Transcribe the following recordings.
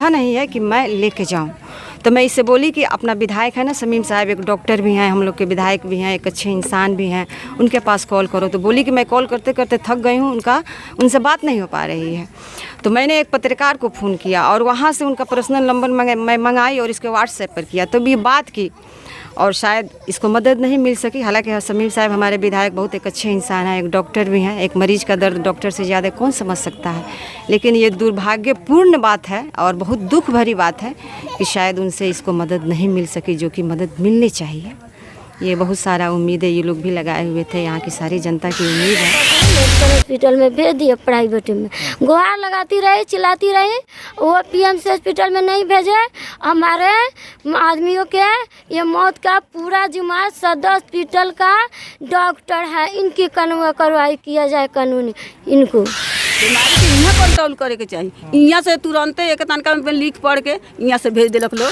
नहीं है कि मैं लेके जाऊं। तो मैं इससे बोली कि अपना विधायक है ना शमीम साहब, एक डॉक्टर भी हैं, हम लोग के विधायक भी हैं, एक अच्छे इंसान भी हैं, उनके पास कॉल करो। तो बोली कि मैं कॉल करते करते थक गई हूँ, उनसे बात नहीं हो पा रही है। तो मैंने एक पत्रकार को फ़ोन किया और वहाँ से उनका पर्सनल नंबर मैं मंगाई और इसके व्हाट्सएप पर किया, तो भी बात की और शायद इसको मदद नहीं मिल सकी। हालांकि शमीम साहब हमारे विधायक बहुत एक अच्छे इंसान हैं, एक डॉक्टर भी हैं, एक मरीज़ का दर्द डॉक्टर से ज़्यादा कौन समझ सकता है। लेकिन ये दुर्भाग्यपूर्ण बात है और बहुत दुख भरी बात है कि शायद उनसे इसको मदद नहीं मिल सकी, जो कि मदद मिलनी चाहिए। ये बहुत सारा उम्मीद है, ये लोग भी लगाए हुए थे, यहाँ की सारी जनता की उम्मीद है। मेडिकल हॉस्पिटल में भेज दिए, प्राइवेट में गुहार लगाती रही, चिल्लाती रही, वो पीएमसी हॉस्पिटल में नहीं भेजे। हमारे आदमियों के ये मौत का पूरा जिम्मा सदर हॉस्पिटल का डॉक्टर है, इनकी कार्रवाई किया जाए कानूनी। इनको बीमारी के यहाँ कंट्रोल करे के चाहिए, यहाँ से तुरंत एक तनका में लिख पढ़ के यहाँ से भेज दिलक लोग।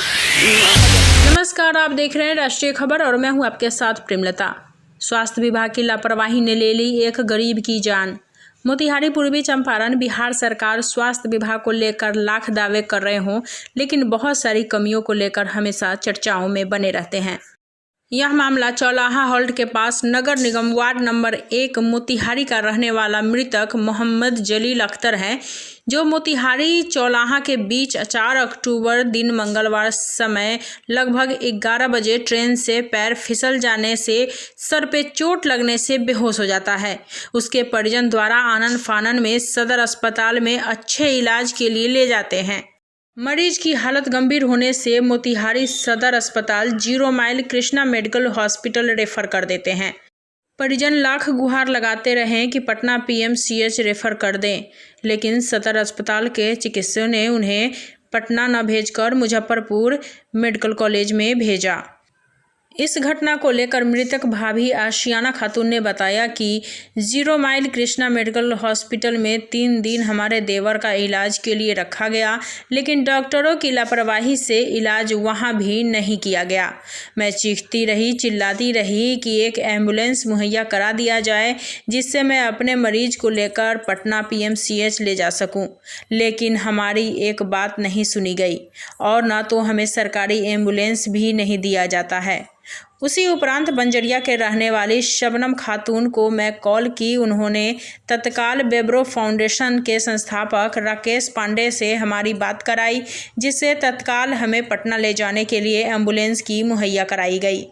नमस्कार, आप देख रहे हैं राष्ट्रीय खबर और मैं हूं आपके साथ प्रेमलता। स्वास्थ्य विभाग की लापरवाही ने ले ली एक गरीब की जान। मोतिहारी पूर्वी चंपारण बिहार सरकार स्वास्थ्य विभाग को लेकर लाख दावे कर रहे हों, लेकिन बहुत सारी कमियों को लेकर हमेशा चर्चाओं में बने रहते हैं। यह मामला चौलाहा हॉल्ट के पास नगर निगम वार्ड नंबर 1 मोतिहारी का रहने वाला मृतक मोहम्मद जलील अख्तर है, जो मोतिहारी चौलाहा के बीच 4 अक्टूबर दिन मंगलवार समय लगभग 11 बजे ट्रेन से पैर फिसल जाने से सर पे चोट लगने से बेहोश हो जाता है। उसके परिजन द्वारा आनन फानन में सदर अस्पताल में अच्छे इलाज के लिए ले जाते हैं। मरीज की हालत गंभीर होने से मोतिहारी सदर अस्पताल 0 mile Krishna medical hospital refer कर देते हैं। परिजन लाख गुहार लगाते रहे कि पटना पीएमसीएच रेफर कर दें, लेकिन सदर अस्पताल के चिकित्सकों ने उन्हें पटना न भेजकर मुजफ्फरपुर मेडिकल कॉलेज में भेजा। इस घटना को लेकर मृतक भाभी आशियाना खातून ने बताया कि 0 माइल कृष्णा मेडिकल हॉस्पिटल में 3 दिन हमारे देवर का इलाज के लिए रखा गया, लेकिन डॉक्टरों की लापरवाही से इलाज वहां भी नहीं किया गया। मैं चीखती रही, चिल्लाती रही कि एक एम्बुलेंस मुहैया करा दिया जाए जिससे मैं अपने मरीज को लेकर पटना पीएमसीएच ले जा सकूं, लेकिन हमारी एक बात नहीं सुनी गई और न तो हमें सरकारी एम्बुलेंस भी नहीं दिया जाता है। उसी उपरांत बंजरिया के रहने वाली शबनम खातून को मैं कॉल की। उन्होंने तत्काल बेब्रो फाउंडेशन के संस्थापक राकेश पांडे से हमारी बात कराई, जिससे तत्काल हमें पटना ले जाने के लिए एम्बुलेंस की मुहैया कराई गई।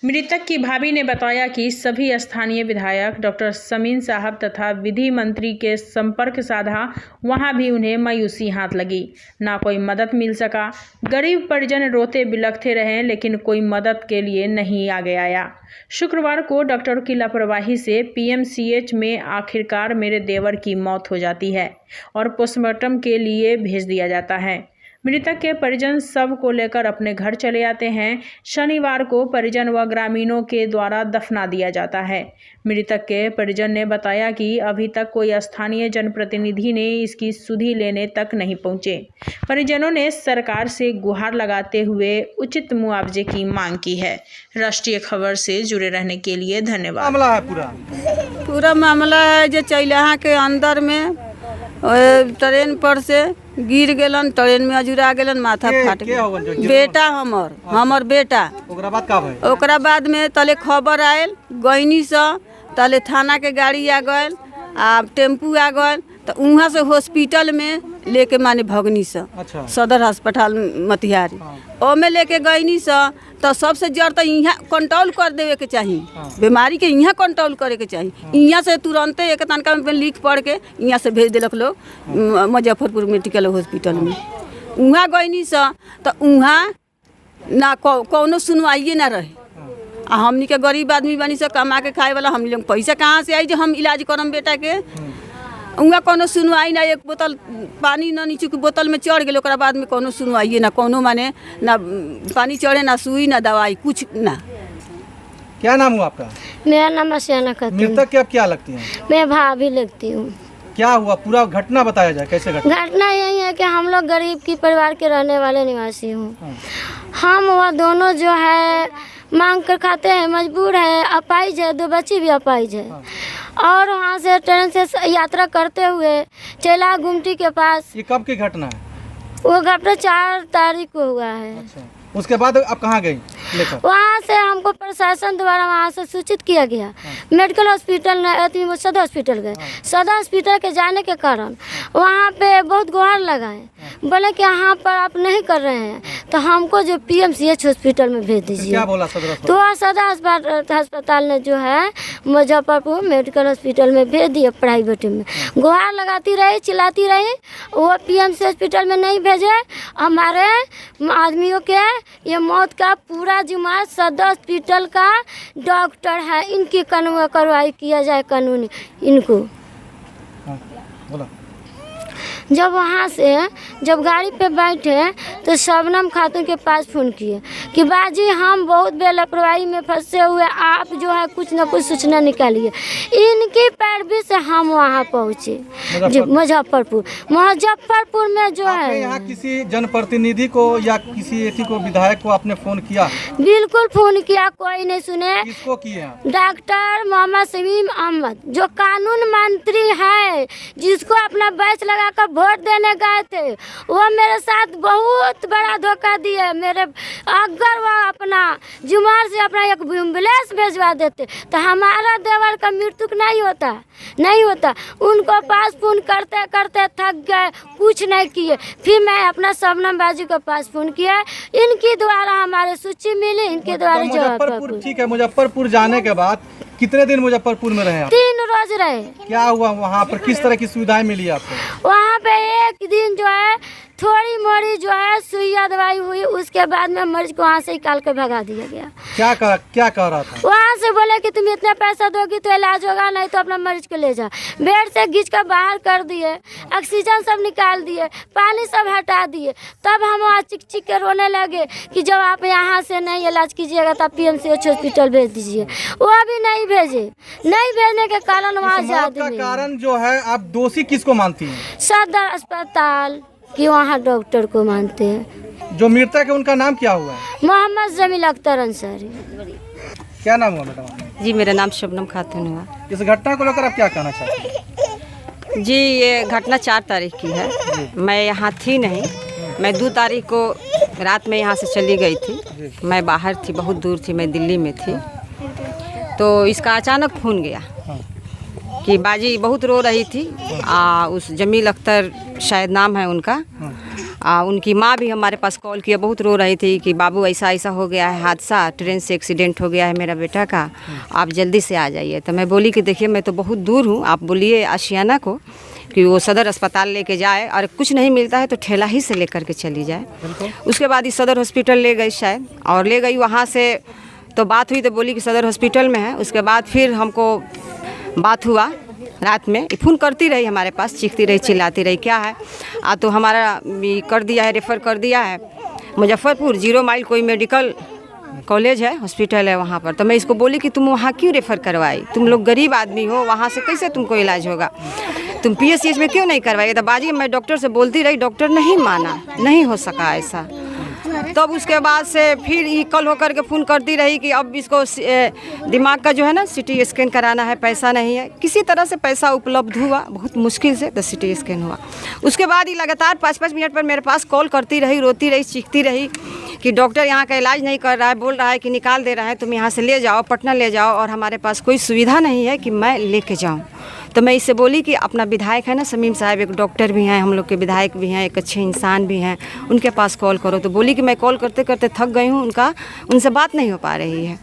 मृतक की भाभी ने बताया कि सभी स्थानीय विधायक डॉक्टर शमीम साहब तथा विधि मंत्री के संपर्क साधा, वहां भी उन्हें मायूसी हाथ लगी, ना कोई मदद मिल सका। गरीब परिजन रोते बिलखते रहे, लेकिन कोई मदद के लिए नहीं आगे आया। शुक्रवार को डॉक्टरों की लापरवाही से पीएमसीएच में आखिरकार मेरे देवर की मौत हो जाती है और पोस्टमार्टम के लिए भेज दिया जाता है। मृतक के परिजन शव को लेकर अपने घर चले आते हैं। शनिवार को परिजन व ग्रामीणों के द्वारा दफना दिया जाता है। मृतक के परिजन ने बताया कि अभी तक कोई स्थानीय जनप्रतिनिधि ने इसकी सुधि लेने तक नहीं पहुंचे। परिजनों ने सरकार से गुहार लगाते हुए उचित मुआवजे की मांग की है। राष्ट्रीय खबर से जुड़े रहने के लिए धन्यवाद। मामला है पूरा मामला है जो चौलाहा के अंदर में ट्रेन पर से गिर गेलन, ट्रेन में अजुरा गेलन, माथा फाट गया। बेटा हमर बेटा। ओकरा बाद में तले खबर आयल गईनी से, तले थाना के गाड़ी आ गए आ टेम्पू आ गए, तो वहाँ से हॉस्पिटल में लेके माने भगनी से। अच्छा। सदर अस्पताल मोतिहारी ओमे लेके गईनी से, तो सबसे जड़ तो यहाँ कंट्रोल कर देवे के चाहिए। बीमारी के यहाँ कंट्रोल करे के चाहिए। यहाँ से तुरंत एक तनका में लिख पढ़ के यहाँ से भेज दिलक लोग मुजफ्फरपुर मेडिकल हॉस्पिटल में। वहाँ गईनी से तो वहाँ ना कोनो सुनवाइए ना रहे। हमनी के गरीब आदमी बनी से कमा के खाए वाला, हम लोग पैसा कहाँ से आई जो हम इलाज करम बेटा के। उहाँ कोनो सुनवाई ना, एक बोतल पानी ना नीचे की बोतल में चढ़ गए, बाद में कोनो सुनवाई ना, कोनो माने ना पानी चढ़े, ना सुई, ना दवाई, कुछ ना। क्या नाम हुआ आपका? मेरा नाम आशियाना खातून। मृतक की आप क्या लगती हैं? मैं भाभी लगती हूँ। क्या हुआ, पूरा घटना बताया जाए, कैसे घटना यही है कि हम लोग गरीब की परिवार के रहने वाले निवासी हूँ। हम वह दोनों जो है मांग कर खाते हैं, मजबूर है, अपाहिज है, 2 बच्ची भी अपाहिज है। और वहाँ से ट्रेन से यात्रा करते हुए चला गुमटी के पास। ये कब की घटना है? वो घटना 4 तारीख को हुआ है। अच्छा, उसके बाद आप कहाँ गई लेकर? वहाँ से हमको प्रशासन द्वारा वहाँ से सूचित किया गया। मेडिकल हॉस्पिटल वो सदर हॉस्पिटल गए। सदर हॉस्पिटल के जाने के कारण वहाँ पे बहुत गुहार लगाए, बोले कि यहाँ पर आप नहीं कर रहे हैं तो हमको जो PMCH हॉस्पिटल में भेज दीजिए। क्या बोला सदर अस्पताल? तो सदर अस्पताल ने जो है मुजफ्फरपुर मेडिकल हॉस्पिटल में भेज दिया प्राइवेट में। गुहार लगाती रही, चिल्लाती रही, वो PMC हॉस्पिटल में नहीं भेजे। हमारे आदमियों के ये मौत का पूरा जिम्मा सदर हॉस्पिटल का डॉक्टर है, इनकी कार्रवाई किया जाए कानूनी इनको। हाँ, बोला। जब वहाँ से जब गाड़ी पे बैठे तो शबनम खातून के पास फ़ोन किए कि बाजी हम बहुत बेलापरवाही में फंसे हुए, आप जो है कुछ न कुछ सूचना निकालिए। इनकी पैरवी से हम वहाँ पहुँचे मुजफ्फरपुर में जो आपने है। यहाँ किसी जनप्रतिनिधि को या किसी एथी को विधायक को आपने फोन किया? बिल्कुल फ़ोन किया, कोई नहीं सुने। किसको किए आप? डॉक्टर मोहम्मद शमीम अहमद जो कानून मंत्री है, जिसको अपना बैच लगाकर वोट देने गए थे, वो मेरे साथ बहुत बड़ा धोखा दिए। मेरे अगर वो अपना जुमार से अपना एक एम्बुलेंस भेजवा देते तो हमारा देवर का मृत्यु नहीं होता। उनको पास फोन करते करते थक गए, कुछ नहीं किए। फिर मैं अपना शबनम बाजी के पास फोन किया, इनके द्वारा हमारे सूची मिली, इनके द्वारा मुजफ्फरपुर। ठीक है, मुजफ्फरपुर जाने के बाद कितने दिन मुजफ्फरपुर में रहे आप? 3 रोज रहे। क्या हुआ वहाँ पर, किस तरह की सुविधाएं मिली आपको? वहाँ पे एक दिन जो है थोड़ी मोड़ी जो है सुइया दवाई हुई, उसके बाद में मरीज को वहाँ से निकाल के भगा दिया गया। क्या कह रहा था? वहाँ से बोले कि तुम इतना पैसा दोगी तो इलाज होगा, नहीं तो अपना मरीज को ले जा। बेड से घींच कर बाहर कर दिए, ऑक्सीजन सब निकाल दिए, पानी सब हटा दिए। तब हम वहाँ चिक चिक के रोने लगे कि जब आप यहाँ से नहीं इलाज कीजिएगा तो PMCH हॉस्पिटल भेज दीजिए। वो भी नहीं भेजे। नहीं भेजने के कारण वहाँ का कारण जो है, आप दोषी किसको मानती हैं? सदर अस्पताल कि वहाँ डॉक्टर को मानते हैं। जो मृतक है उनका नाम क्या हुआ है? मोहम्मद जमील अख्तर अंसारी। क्या नाम हुआ मैडम? जी, मेरा नाम शबनम खातून हुआ। इस घटना को लेकर आप क्या कहना चाहते हैं? जी, ये घटना 4 तारीख की है। मैं यहाँ थी नहीं, मैं 2 तारीख को रात में यहाँ से चली गई थी। मैं बाहर थी, बहुत दूर थी, मैं दिल्ली में थी। तो इसका अचानक फ़ोन गया कि बाजी बहुत रो रही थी। उस जमील अख्तर शायद नाम है उनका। उनकी माँ भी हमारे पास कॉल किया, बहुत रो रही थी कि बाबू ऐसा हो गया है, हादसा, ट्रेन से एक्सीडेंट हो गया है मेरा बेटा का, आप जल्दी से आ जाइए। तो मैं बोली कि देखिए मैं तो बहुत दूर हूँ, आप बोलिए आशियाना को कि वो सदर अस्पताल लेके जाए, और कुछ नहीं मिलता है तो ठेला ही से लेकर के चली जाए। उसके बाद इस सदर हॉस्पिटल ले गई शायद, और ले गई वहाँ से तो बात हुई तो बोली कि सदर हॉस्पिटल में है। उसके बाद फिर हमको बात हुआ रात में, फ़ोन करती रही हमारे पास, चीखती रही, चिल्लाती रही, क्या है तो हमारा कर दिया है, रेफ़र कर दिया है मुजफ्फरपुर 0 माइल कोई मेडिकल कॉलेज है, हॉस्पिटल है वहाँ पर। तो मैं इसको बोली कि तुम वहाँ क्यों रेफ़र करवाई, तुम लोग गरीब आदमी हो, वहाँ से कैसे तुमको इलाज होगा, तुम PMCH में क्यों नहीं करवाई? तो बाजी मैं डॉक्टर से बोलती रही, डॉक्टर नहीं माना, नहीं हो सका ऐसा। तब उसके बाद से फिर ये कल होकर के फ़ोन करती रही कि अब इसको दिमाग का जो है ना CT स्कैन कराना है, पैसा नहीं है। किसी तरह से पैसा उपलब्ध हुआ, बहुत मुश्किल से तो CT स्कैन हुआ। उसके बाद ये लगातार 5-5 मिनट पर मेरे पास कॉल करती रही, रोती रही, चीखती रही कि डॉक्टर यहाँ का इलाज नहीं कर रहा है, बोल रहा है कि निकाल दे रहा है, तुम यहाँ से ले जाओ, पटना ले जाओ, और हमारे पास कोई सुविधा नहीं है कि मैं लेके जाऊँ। तो मैं इससे बोली कि अपना विधायक है ना शमीम साहब, एक डॉक्टर भी हैं, हम लोग के विधायक भी हैं, एक अच्छे इंसान भी हैं, उनके पास कॉल करो। तो बोली कि मैं कॉल करते करते थक गई हूँ, उनसे बात नहीं हो पा रही है।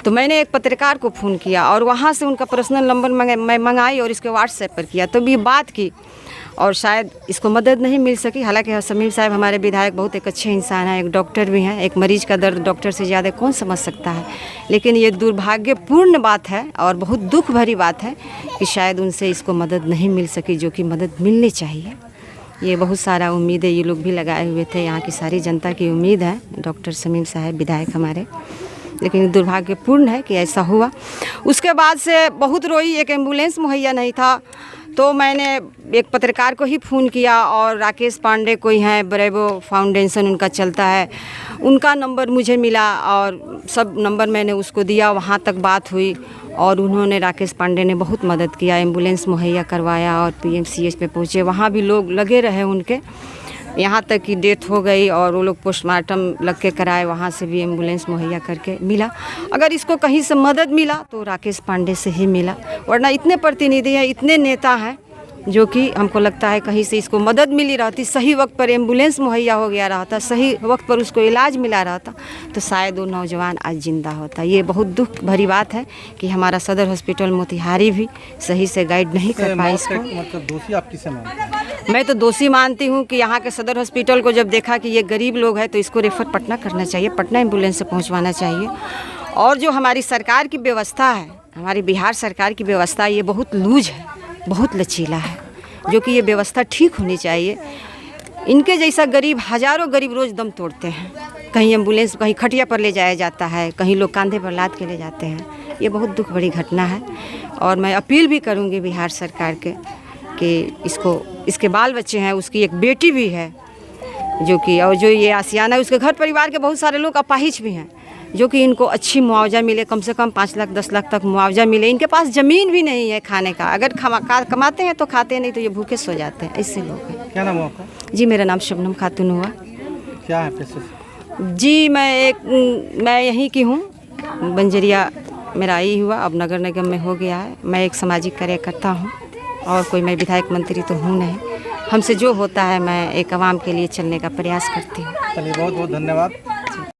तो मैंने एक पत्रकार को फ़ोन किया और वहाँ से उनका पर्सनल नंबर मैं मंगाई और इसके व्हाट्सएप पर किया, तो भी बात की और शायद इसको मदद नहीं मिल सकी। हालांकि शमीम साहब हमारे विधायक बहुत एक अच्छे इंसान हैं, एक डॉक्टर भी हैं, एक मरीज का दर्द डॉक्टर से ज़्यादा कौन समझ सकता है। लेकिन ये दुर्भाग्यपूर्ण बात है और बहुत दुख भरी बात है कि शायद उनसे इसको मदद नहीं मिल सकी, जो कि मदद मिलनी चाहिए। ये बहुत सारा उम्मीद है, ये लोग भी लगाए हुए थे, यहाँ की सारी जनता की उम्मीद है डॉक्टर शमीम साहब विधायक हमारे, लेकिन दुर्भाग्यपूर्ण है कि ऐसा हुआ। उसके बाद से बहुत रोई, एक एम्बुलेंस मुहैया नहीं था, तो मैंने एक पत्रकार को ही फ़ोन किया और राकेश पांडे कोई हैं, ब्रेवो फाउंडेशन उनका चलता है, उनका नंबर मुझे मिला और सब नंबर मैंने उसको दिया, वहाँ तक बात हुई और उन्होंने, राकेश पांडे ने बहुत मदद किया, एम्बुलेंस मुहैया करवाया और PMCH पे पहुँचे, वहाँ भी लोग लगे रहे उनके। यहाँ तक कि डेथ हो गई और वो लोग पोस्टमार्टम लग के कराए, वहाँ से भी एम्बुलेंस मुहैया करके मिला। अगर इसको कहीं से मदद मिला तो राकेश पांडे से ही मिला, वरना इतने प्रतिनिधि हैं, इतने नेता हैं जो कि हमको लगता है कहीं से इसको मदद मिली रहती, सही वक्त पर एम्बुलेंस मुहैया हो गया रहता, सही वक्त पर उसको इलाज मिला रहता, तो शायद वो नौजवान आज जिंदा होता। ये बहुत दुख भरी बात है कि हमारा सदर हॉस्पिटल मोतिहारी भी सही से गाइड नहीं कर पाई इसको। मतलब दोषी आप किसे मानते हैं? मैं तो दोषी मानती हूँ कि यहाँ के सदर हॉस्पिटल को जब देखा कि ये गरीब लोग हैं तो इसको रेफर पटना करना चाहिए, पटना एम्बुलेंस से पहुँचवाना चाहिए। और जो हमारी सरकार की व्यवस्था है, हमारी बिहार सरकार की व्यवस्था, ये बहुत लूज है, बहुत लचीला है, जो कि ये व्यवस्था ठीक होनी चाहिए। इनके जैसा गरीब, हज़ारों गरीब रोज़ दम तोड़ते हैं, कहीं एम्बुलेंस, कहीं खटिया पर ले जाया जाता है, कहीं लोग कंधे पर लाद के ले जाते हैं। ये बहुत दुख भरी घटना है और मैं अपील भी करूँगी बिहार सरकार के कि इसके बाल बच्चे हैं, उसकी एक बेटी भी है जो कि, और जो ये आसियाना है, उसके घर परिवार के बहुत सारे लोग अपाहिज भी हैं, जो कि इनको अच्छी मुआवजा मिले, कम से कम 5 लाख 10 लाख तक मुआवजा मिले। इनके पास ज़मीन भी नहीं है खाने का, अगर कमाते हैं तो खाते, नहीं तो ये भूखे सो जाते हैं, ऐसे लोग हैं। क्या नाम है आपका? जी मेरा नाम शबनम खातून हुआ। क्या है पेशे से? जी मैं यहीं की हूँ, बंजरिया मेरा आई हुआ, अब नगर निगम में हो गया है। मैं एक सामाजिक कार्यकर्ता हूँ और कोई मैं विधायक मंत्री तो हूँ नहीं। हमसे जो होता है मैं एक आवाम के लिए चलने का प्रयास करती हूँ। चलिए, बहुत बहुत धन्यवाद।